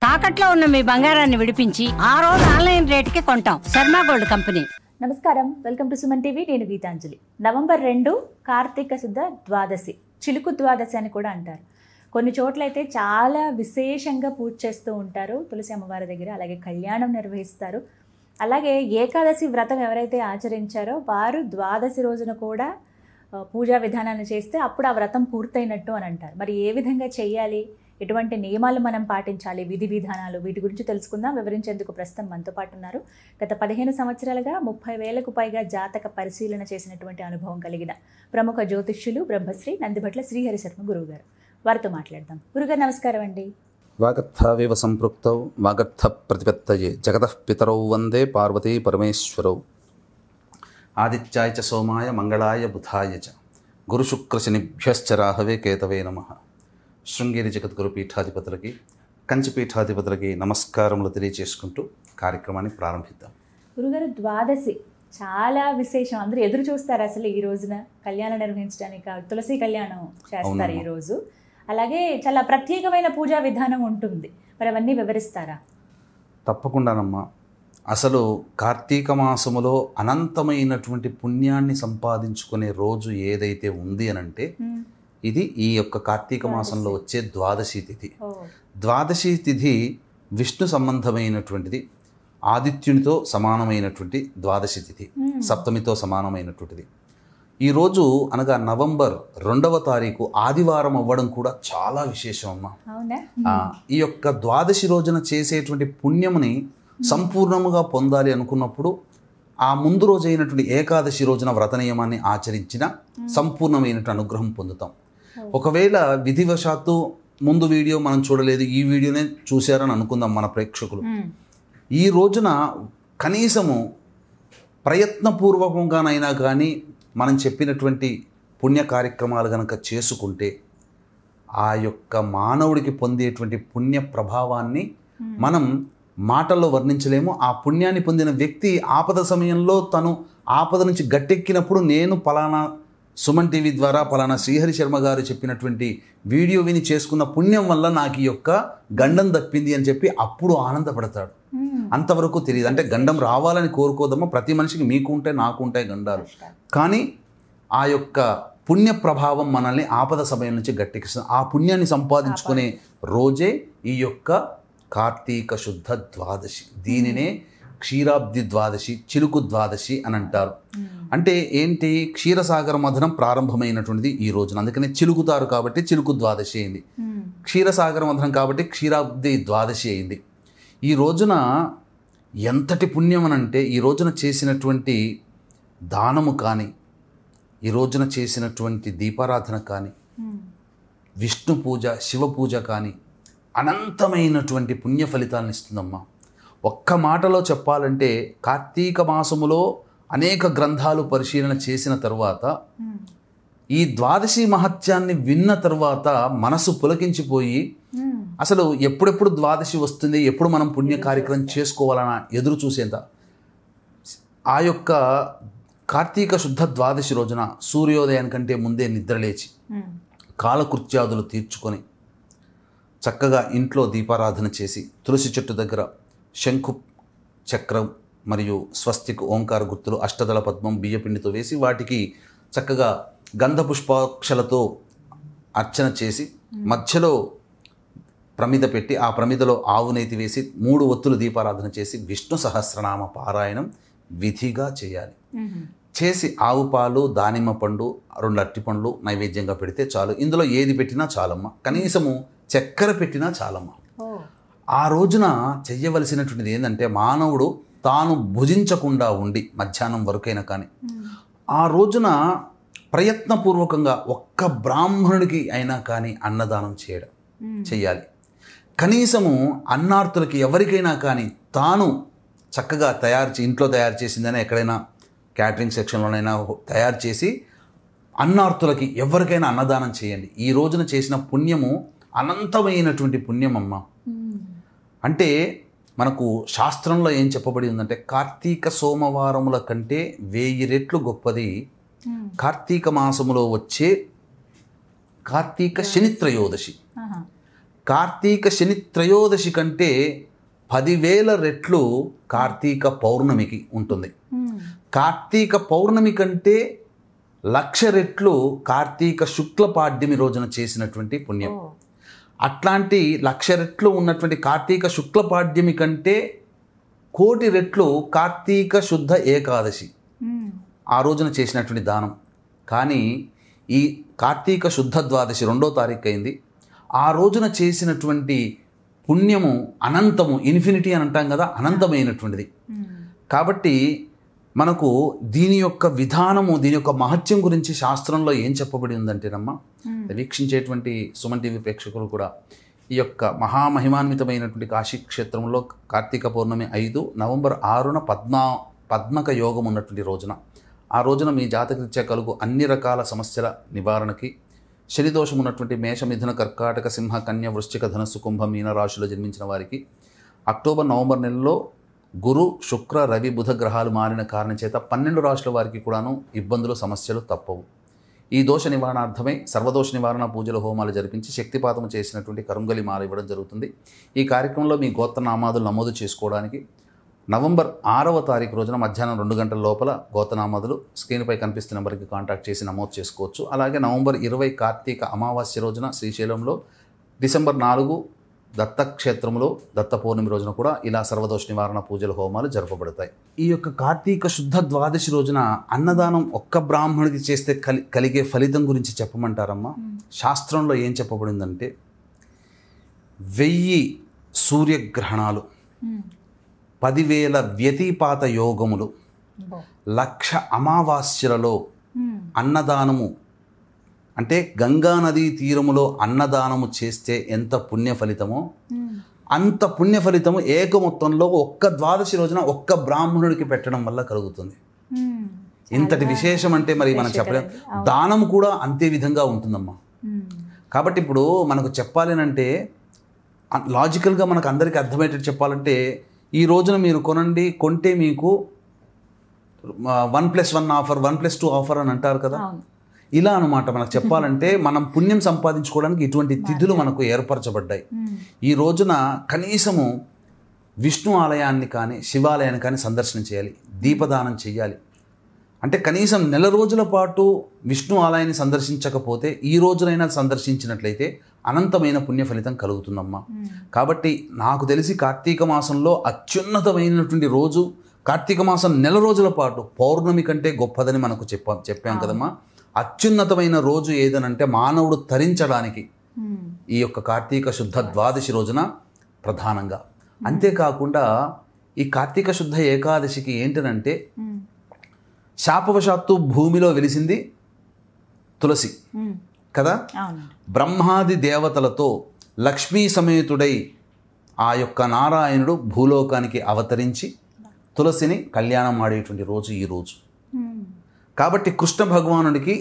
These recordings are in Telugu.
తాకట్లో ఉన్న మీ బంగారాన్ని విడిపించి ఆ రోజు ఆన్లైన్ రేటుకి కొంటాం. Sharma gold company. నమస్కారం, వెల్కమ్ టు సుమన్ టీవీ. నేను గీతాంజలి. నవంబర్ 2 కార్తీక శుద్ధ ద్వాదశి, చిలుకు ద్వాదశి అని కూడా అంటారు. కొన్ని చోట్లయితే చాలా విశేషంగా పూజ చేస్తూ ఉంటారు తులసి అమ్మవారి దగ్గర. అలాగే కళ్యాణం నిర్వహిస్తారు. అలాగే ఏకాదశి వ్రతం ఎవరైతే ఆచరించారో వారు ద్వాదశి రోజున కూడా పూజా విధానాన్ని చేస్తే అప్పుడు ఆ వ్రతం పూర్తయినట్టు అని అంటారు. మరి ఏ విధంగా చేయాలి, ఎటువంటి నియమాలు మనం పాటించాలి, విధి విధానాలు, వీటి గురించి తెలుసుకుందాం. వివరించేందుకు ప్రస్తుతం మనతో పాటు ఉన్నారు. గత 15 సంవత్సరాలుగా 30,000కు పైగా జాతక పరిశీలన చేసినటువంటి అనుభవం కలిగిన ప్రముఖ జ్యోతిష్యులు బ్రహ్మశ్రీ నందిభట్ల శ్రీహరి శర్మ గురువు గారు. వారితో మాట్లాడదాం. గురుగారు నమస్కారం అండి. వాగర్థావేవ సంపృక్తౌ వాగర్థ ప్రతిపత్తయే జగతః పితరౌ వందే పార్వతీ పరమేశ్వరౌ. ఆదిత్యాయ చ సోమాయ మంగళాయ బుధాయ చ గురుశుక్రశనిభ్యశ్చ రాహవే కేతవే నమః. శృంగేరి జగద్గురు పీఠాధిపతులకి, కంచి పీఠాధిపతులకి నమస్కారములు తెలియచేసుకుంటూ కార్యక్రమాన్ని ప్రారంభిద్దాం. గురుగారు, ద్వాదశి చాలా విశేషం. అందరూ ఎదురు చూస్తారు అసలు ఈ రోజున కళ్యాణం నిర్వహించడానికి. తులసి కళ్యాణం చేస్తారు ఈ రోజు. అలాగే చాలా ప్రత్యేకమైన పూజా విధానం ఉంటుంది. మరి అవన్నీ వివరిస్తారా? తప్పకుండానమ్మా. అసలు కార్తీక మాసములో అనంతమైనటువంటి పుణ్యాన్ని సంపాదించుకునే రోజు ఏదైతే ఉంది అనంటే ఇది ఈ యొక్క కార్తీక మాసంలో వచ్చే ద్వాదశి తిథి. ద్వాదశి తిథి విష్ణు సంబంధమైనటువంటిది, ఆదిత్యునితో సమానమైనటువంటి ద్వాదశి తిథి, సప్తమితో సమానమైనటువంటిది. ఈరోజు అనగా నవంబర్ 2వ తారీఖు ఆదివారం అవ్వడం కూడా చాలా విశేషం అమ్మా. ఈ యొక్క ద్వాదశి రోజున చేసేటువంటి పుణ్యముని సంపూర్ణముగా పొందాలి అనుకున్నప్పుడు ఆ ముందు రోజు అయినటువంటి ఏకాదశి రోజున వ్రత నియమాన్ని ఆచరించిన సంపూర్ణమైనటువంటి అనుగ్రహం పొందుతాం. ఒకవేళ విధివశాత్తు ముందు వీడియో మనం చూడలేదు, ఈ వీడియోనే చూశారని అనుకుందాం మన ప్రేక్షకులు. ఈ రోజున కనీసము ప్రయత్నపూర్వకంగానైనా కానీ మనం చెప్పినటువంటి పుణ్య కార్యక్రమాలు కనుక చేసుకుంటే ఆ యొక్క మానవుడికి పొందేటువంటి పుణ్య ప్రభావాన్ని మనం మాటల్లో వర్ణించలేము. ఆ పుణ్యాన్ని పొందిన వ్యక్తి ఆపద సమయంలో తను ఆపద నుంచి గట్టెక్కినప్పుడు నేను పలానా సుమన్ టీవీ ద్వారా పలానా శ్రీహరి శర్మ గారు చెప్పినటువంటి వీడియో విని చేసుకున్న పుణ్యం వల్ల నాకు ఈ యొక్క గండం దప్పింది అని చెప్పి అప్పుడు ఆనందపడతాడు. అంతవరకు తెలియదు. అంటే గండం రావాలని కోరుకోదమ్మా. ప్రతి మనిషికి మీకు ఉంటాయి, నాకు ఉంటాయి గండాలు. కానీ ఆ యొక్క పుణ్య ప్రభావం మనల్ని ఆపద సమయం నుంచి గట్టెక్కిస్తుంది. ఆ పుణ్యాన్ని సంపాదించుకునే రోజే ఈ యొక్క కార్తీక శుద్ధ ద్వాదశి. దీనినే క్షీరాబ్ది ద్వాదశి, చిలుకు ద్వాదశి అని అంటారు. అంటే ఏంటి, క్షీరసాగర మథనం ప్రారంభమైనటువంటిది ఈ రోజున. అందుకనే చిలుకుతారు కాబట్టి చిలుకు ద్వాదశి అయింది. క్షీరసాగర మథనం కాబట్టి క్షీరాబ్ది ద్వాదశి అయింది. ఈ రోజున ఎంతటి పుణ్యం అనంటే ఈ రోజున చేసినటువంటి దానము కానీ, ఈ రోజున చేసినటువంటి దీపారాధన కానీ, విష్ణు పూజ, శివ పూజ కానీ అనంతమైనటువంటి పుణ్య ఫలితాలను ఇస్తుందమ్మా. ఒక్క మాటలో చెప్పాలంటే కార్తీక మాసములో అనేక గ్రంథాలు పరిశీలన చేసిన తర్వాత ఈ ద్వాదశి మహత్యాన్ని విన్న తర్వాత మనసు పులకించిపోయి అసలు ఎప్పుడెప్పుడు ద్వాదశి వస్తుంది, ఎప్పుడు మనం పుణ్య కార్యక్రమం చేసుకోవాలన్న ఎదురు చూసేంత ఆ యొక్క కార్తీక శుద్ధ ద్వాదశి రోజున సూర్యోదయానికంటే ముందే నిద్రలేచి కాలకృత్యాదులు తీర్చుకొని చక్కగా ఇంట్లో దీపారాధన చేసి తులసి చెట్టు దగ్గర శంఖు చక్రం మరియు స్వస్తిక్ ఓంకార గుర్తులు, అష్టదళ పద్మం బియ్యపిండితో వేసి వాటికి చక్కగా గంధ పుష్పాక్షలతో అర్చన చేసి మధ్యలో ప్రమిద పెట్టి ఆ ప్రమిదలో ఆవు నేతి వేసి 3 ఒత్తులు దీపారాధన చేసి విష్ణు సహస్రనామ పారాయణం విధిగా చేయాలి. చేసి ఆవు పాలు, దానిమ్మ పండు, 2 అరటి పండ్లు నైవేద్యంగా పెడితే చాలు. ఇందులో ఏది పెట్టినా చాలమ్మ. కనీసము చక్కెర పెట్టినా చాలమ్మ. ఆ రోజున చెయ్యవలసినటువంటిది ఏంటంటే మానవుడు తాను భుజించకుండా ఉండి మధ్యాహ్నం వరకైనా కానీ ఆ రోజున ప్రయత్నపూర్వకంగా ఒక్క బ్రాహ్మణుడికి అయినా కానీ అన్నదానం చెయ్యాలి. కనీసము అన్నార్తులకి ఎవరికైనా కానీ తాను చక్కగా ఇంట్లో తయారు చేసిందైనా ఎక్కడైనా క్యాటరింగ్ సెక్షన్లోనైనా తయారు చేసి అన్నార్తులకి ఎవరికైనా అన్నదానం చేయండి. ఈ రోజున చేసిన పుణ్యము అనంతమైనటువంటి పుణ్యం అమ్మ. అంటే మనకు శాస్త్రంలో ఏం చెప్పబడి ఉందంటే కార్తీక సోమవారముల కంటే 1000 రెట్లు గొప్పది కార్తీక మాసములో వచ్చే కార్తీక శని త్రయోదశి. కార్తీక శని త్రయోదశి కంటే 10,000 రెట్లు కార్తీక పౌర్ణమికి ఉంటుంది. కార్తీక పౌర్ణమి కంటే 1,00,000 రెట్లు కార్తీక శుక్ల పాడ్యమి రోజున చేసినటువంటి పుణ్యం. అట్లాంటి 1,00,000 రెట్లు ఉన్నటువంటి కార్తీక శుక్ల పాడ్యమి కంటే 1,00,00,000 రెట్లు కార్తీక శుద్ధ ఏకాదశి ఆ రోజున చేసినటువంటి దానం. కానీ ఈ కార్తీక శుద్ధ ద్వాదశి 2వ తారీఖు అయింది. ఆ రోజున చేసినటువంటి పుణ్యము అనంతము, ఇన్ఫినిటీ అని అంటాం కదా, అనంతమైనటువంటిది. కాబట్టి మనకు దీని యొక్క విధానము, దీని యొక్క మహత్యం గురించి శాస్త్రంలో ఏం చెప్పబడి ఉందంటేనమ్మా, వీక్షించేటువంటి సుమన్ టీవీ ప్రేక్షకులు కూడా ఈ యొక్క మహామహిమాన్వితమైనటువంటి కాశీ క్షేత్రంలో కార్తీక పౌర్ణమి 5 నవంబర్ 6న పద్మక యోగం ఉన్నటువంటి రోజున, ఆ రోజున మీ జాతకరీత్యా కలుగు అన్ని రకాల సమస్యల నివారణకి, శనిదోషం ఉన్నటువంటి మేష, మిథున, కర్కాటక, సింహ, కన్య, వృశ్చిక, ధనస్సు, కుంభ, మీన రాశిలో జన్మించిన వారికి అక్టోబర్, నవంబర్ నెలలో గురు, శుక్ర, రవి, బుధ గ్రహాలు మారిన కారణం చేత 12 రాశుల వారికి కూడాను ఇబ్బందులు, సమస్యలు తప్పవు. ఈ దోష నివారణార్థమై సర్వదోష నివారణ పూజలు, హోమాలు జరిపించి శక్తిపాతము చేసినటువంటి కరుంగలి మాల ఇవ్వడం జరుగుతుంది. ఈ కార్యక్రమంలో మీ గోత్రనామాదులు నమోదు చేసుకోవడానికి నవంబర్ 6వ తారీఖు రోజున మధ్యాహ్నం 2 గంటల లోపల గోత్రనామాదులు స్క్రీన్పై కనిపిస్తున్న నెంబర్కి కాంటాక్ట్ చేసి నమోదు చేసుకోవచ్చు. అలాగే నవంబర్ 20 కార్తీక అమావాస్య రోజున శ్రీశైలంలో, డిసెంబర్ 4 దత్తక్షేత్రంలో దత్త పౌర్ణమి రోజున కూడా ఇలా సర్వదోష నివారణ పూజలు, హోమాలు జరపబడతాయి. ఈ యొక్క కార్తీక శుద్ధ ద్వాదశి రోజున అన్నదానం ఒక్క బ్రాహ్మణుడికి చేస్తే కలిగే ఫలితం గురించి చెప్పమంటారమ్మా. శాస్త్రంలో ఏం చెప్పబడిందంటే 1000 సూర్యగ్రహణాలు, 10,000 వ్యతిపాత యోగములు, 1,00,000 అమావాస్యలలో అన్నదానము, అంటే గంగా నదీ తీరములో అన్నదానము చేస్తే ఎంత పుణ్య ఫలితమో అంత పుణ్య ఫలితము ఏక మొత్తంలో ఒక్క ద్వాదశి రోజున ఒక్క బ్రాహ్మణుడికి పెట్టడం వల్ల కలుగుతుంది. ఇంతటి విశేషం అంటే మరి మనం చెప్పలేం. దానం కూడా అంతే విధంగా ఉంటుందమ్మా. కాబట్టి ఇప్పుడు మనకు చెప్పాలి అంటే లాజికల్గా మనకు అందరికీ అర్థమయ్యేటట్టు చెప్పాలంటే, ఈ రోజున మీరు కొంటే మీకు 1+1 ఆఫర్, 1+2 ఆఫర్ అని అంటారు కదా, ఇలా అనమాట. మనకు చెప్పాలంటే మనం పుణ్యం సంపాదించుకోవడానికి ఇటువంటి తిథులు మనకు ఏర్పరచబడ్డాయి. ఈ రోజున కనీసము విష్ణు ఆలయాన్ని కానీ శివాలయాన్ని కానీ సందర్శన చేయాలి, దీపదానం చేయాలి. అంటే కనీసం 1 రోజుల పాటు విష్ణు ఆలయాన్ని సందర్శించకపోతే ఈ రోజునైనా సందర్శించినట్లయితే అనంతమైన పుణ్య ఫలితం కలుగుతుందమ్మా. కాబట్టి నాకు తెలిసి కార్తీక మాసంలో అత్యున్నతమైనటువంటి రోజు కార్తీక మాసం 1 రోజుల పాటు పౌర్ణమి కంటే గొప్పదని మనకు చెప్పాం కదమ్మా. అత్యున్నతమైన రోజు ఏదనంటే మానవుడు తరించడానికి ఈ యొక్క కార్తీక శుద్ధ ద్వాదశి రోజున ప్రధానంగా. అంతేకాకుండా ఈ కార్తీక శుద్ధ ఏకాదశికి ఏంటనంటే శాపవశాత్తు భూమిలో వెలిసింది తులసి కదా. బ్రహ్మాది దేవతలతో లక్ష్మీ సమేతుడై ఆ యొక్క నారాయణుడు భూలోకానికి అవతరించి తులసిని కళ్యాణం ఆడేటువంటి రోజు ఈ రోజు. కాబట్టి కృష్ణ భగవానుడికి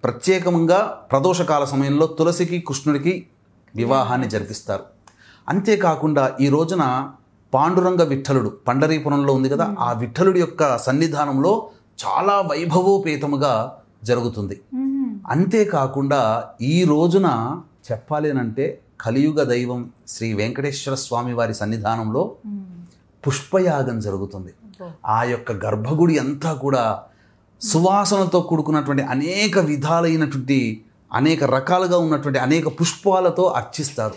ప్రత్యేకంగా ప్రదోషకాల సమయంలో తులసికి కృష్ణుడికి వివాహాన్ని జరిపిస్తారు. అంతేకాకుండా ఈ రోజున పాండురంగ విఠలుడు పండరీపురంలో ఉంది కదా, ఆ విఠలుడి యొక్క సన్నిధానంలో చాలా వైభవోపేతముగా జరుగుతుంది. అంతేకాకుండా ఈ రోజున చెప్పాలి అంటే కలియుగ దైవం శ్రీ వెంకటేశ్వర స్వామి వారి సన్నిధానంలో పుష్పయాగం జరుగుతుంది. ఆ యొక్క గర్భగుడి అంతా కూడా సువాసనతో కూడుకున్నటువంటి అనేక విధాలైనటువంటి అనేక రకాలుగా ఉన్నటువంటి అనేక పుష్పాలతో అర్చిస్తారు.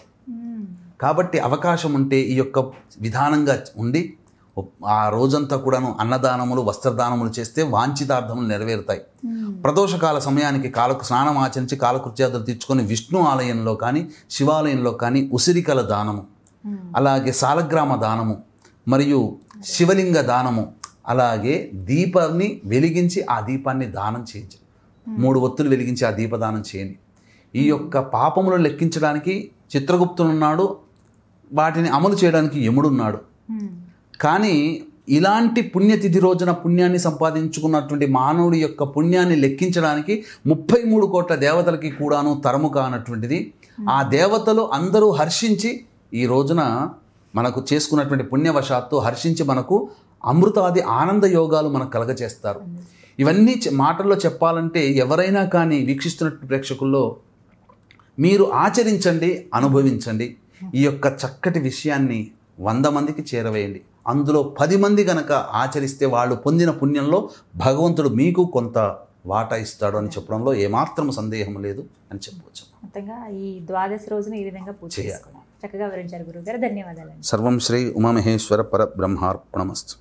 కాబట్టి అవకాశం ఉంటే ఈ యొక్క విధానంగా ఉండి ఆ రోజంతా కూడాను అన్నదానములు, వస్త్రదానములు చేస్తే వాంఛితార్థములు నెరవేరుతాయి. ప్రదోషకాల సమయానికి స్నానం ఆచరించి కాలకృత్యాదులు తీర్చుకొని విష్ణు ఆలయంలో కానీ శివాలయంలో కానీ ఉసిరికల దానము, అలాగే సాలగ్రామ దానము మరియు శివలింగ దానము, అలాగే దీపాన్ని వెలిగించి ఆ దీపాన్ని దానం చేయండి. 3 ఒత్తులు వెలిగించి ఆ దీపదానం చేయండి. ఈ యొక్క పాపములను లెక్కించడానికి చిత్రగుప్తుడున్నాడు, వాటిని అమలు చేయడానికి యముడున్నాడు. కానీ ఇలాంటి పుణ్యతిథి రోజున పుణ్యాన్ని సంపాదించుకున్నటువంటి మానవుడి యొక్క పుణ్యాన్ని లెక్కించడానికి 33 కోట్ల దేవతలకి కూడాను తరము కానటువంటిది. ఆ దేవతలు అందరూ హర్షించి ఈ రోజున మనకు చేసుకున్నటువంటి పుణ్యవశాత్తు హర్షించి మనకు అమృతాది ఆనంద యోగాలు మనకు కలగచేస్తారు. ఇవన్నీ మాటల్లో చెప్పాలంటే ఎవరైనా కానీ వీక్షిస్తున్నటువంటి ప్రేక్షకుల్లో మీరు ఆచరించండి, అనుభవించండి. ఈ యొక్క చక్కటి విషయాన్ని 100 మందికి చేరవేయండి. అందులో 10 మంది గనక ఆచరిస్తే వాళ్ళు పొందిన పుణ్యంలో భగవంతుడు మీకు కొంత వాటా ఇస్తాడు అని చెప్పడంలో ఏమాత్రం సందేహం లేదు అని చెప్పవచ్చు. మొత్తంగా ఈ ద్వాదశి రోజున ఈ విధంగా పూజ చేసుకోవాలి. చక్కగా వివరించారు గురువు గారు. ధన్యవాదాలండి. సర్వం శ్రీ ఉమామహేశ్వర పరబ్రహ్మార్పణమస్తు.